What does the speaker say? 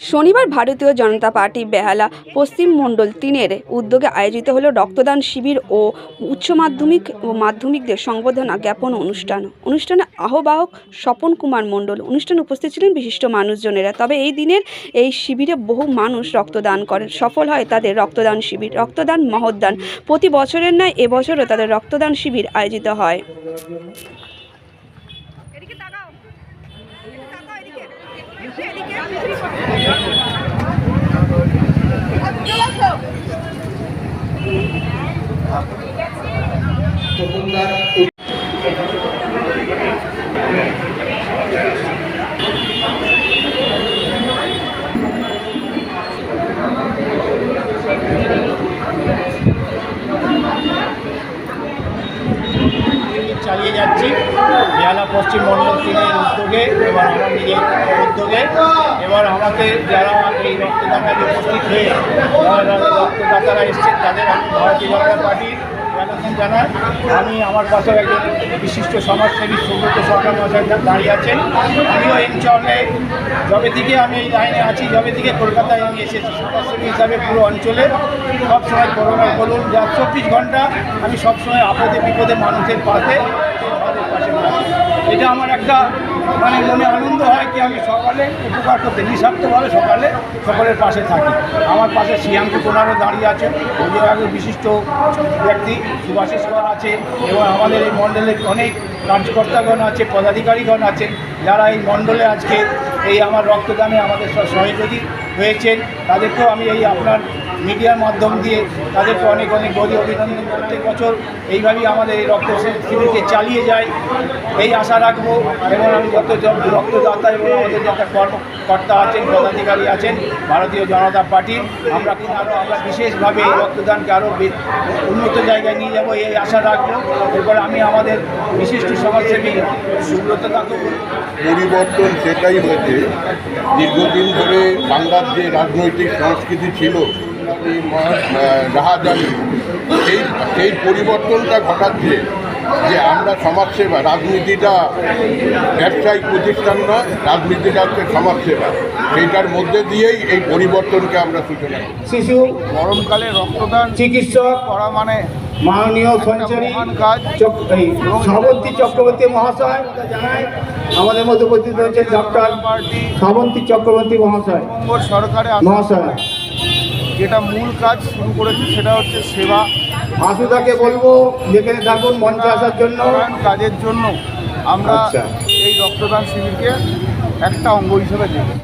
শনিবার ভারতীয় জনতা পার্টি বেহালা পশ্চিম মণ্ডল 3-এর উদ্যোগে আয়োজিত হলো রক্তদান শিবির ও উচ্চ মাধ্যমিক ও মাধ্যমিকদের সংবর্ধনা জ্ঞাপন অনুষ্ঠানে আহ্বায়ক স্বপন কুমার মণ্ডল অনুষ্ঠানে উপস্থিত ছিলেন বিশিষ্ট মানুষজনেরা। তবে এই দিনের এই শিবিরে বহু মানুষ রক্তদান করেন। সফল হয় তাদের রক্তদান শিবির। রক্তদান মহৎদান। প্রতি বছরের ন্যায় এবছরও তাদের রক্তদান শিবির আয়োজিত হয়। চালিয়ে যাচ্ছি বেহালা পশ্চিম মণ্ডল 3-এর উদ্যোগে এবার আমার নিজের উদ্যোগে এবার আমাকে যারা এই রক্তদানে উপস্থিত হয়ে যারা রক্তদাতারা এসছেন তাদের আমি ভারতীয় জনতা পার্টির স্বাগত জানাই। আমি আমার পাশে একজন বিশিষ্ট সমাজসেবী সুব্রত সরকার মহাশয় দাঁড়িয়ে আছেন। আমিও এই অঞ্চলে যবে থেকে আমি এই লাইনে আছি, যবে থেকে কলকাতায় আমি এসেছি সমাজসেবী হিসাবে পুরো অঞ্চলে সবসময় করোনা বলুন যা 24 ঘন্টা আমি সবসময় আপদে বিপদে মানুষের পাশে এটা আমার একটা মনে আনন্দ হয় কি আমি সকালে উপকার করতে নিঃস্বার্থভাবে সকলের পাশে থাকি। আমার পাশে শ্রীয়াঙ্কু কোনারও দাঁড়িয়ে আছে, ওদের আগে বিশিষ্ট ব্যক্তি সুভাষিস কর আছে এবং আমাদের এই মণ্ডলের অনেক কার্যকর্তাগণ আছে, পদাধিকারীগণ আছেন যারা এই মণ্ডলে আজকে এই আমার রক্তদানে আমাদের সহযোগী হয়েছেন। তাদেরকেও আমি এই আপনার মিডিয়ার মাধ্যম দিয়ে তাদেরকে অনেক অভিনন্দন। প্রত্যেক বছর এইভাবেই আমাদের এই রক্ত শিবিরকে চালিয়ে যায় এই আশা রাখবো। এবং আমি যত রক্তদাতা এবং আমাদের যত কর্মকর্তা আছেন, পদাধিকারী আছেন ভারতীয় জনতা পার্টির, আমরা বিশেষভাবে এই রক্তদানকে আরও উন্নত জায়গায় নিয়ে যাবো এই আশা রাখবো। এরপরে আমি আমাদের বিশিষ্ট সমাজসেবী সুব্রত দাকে পরিবর্তন সেটাই হয়েছে, দীর্ঘদিন ধরে বাংলার যে রাজনৈতিক সংস্কৃতি ছিল রাহাজানি, সেই পরিবর্তনটা ঘটাচ্ছে যে আমরা সমাজসেবা, রাজনীতিটা ব্যবসায়িক প্রতিষ্ঠান নয়, রাজনীতিটা হচ্ছে সমাজসেবা। সেইটার মধ্যে দিয়েই এই পরিবর্তনকে আমরা সূচনা করি। শিশু গরমকালে রক্তদান চিকিৎসক করা মানে মাননীয় সঞ্চারী কাজ শ্রাবন্তী চক্রবর্তী মহাশয় জানায় আমাদের মধ্যে উপস্থিত হয়েছেন ডক্টর শ্রাবন্তী চক্রবর্তী মহাশয় সরকারের মহাশয়। যেটা মূল কাজ শুরু করেছে সেটা হচ্ছে সেবা। আশুদাকে বলবো যেখানে থাকুন মঞ্চে আসার জন্য কাজের জন্য আমরা এই রক্তদান শিবিরকে একটা অঙ্গ হিসেবে দেখি।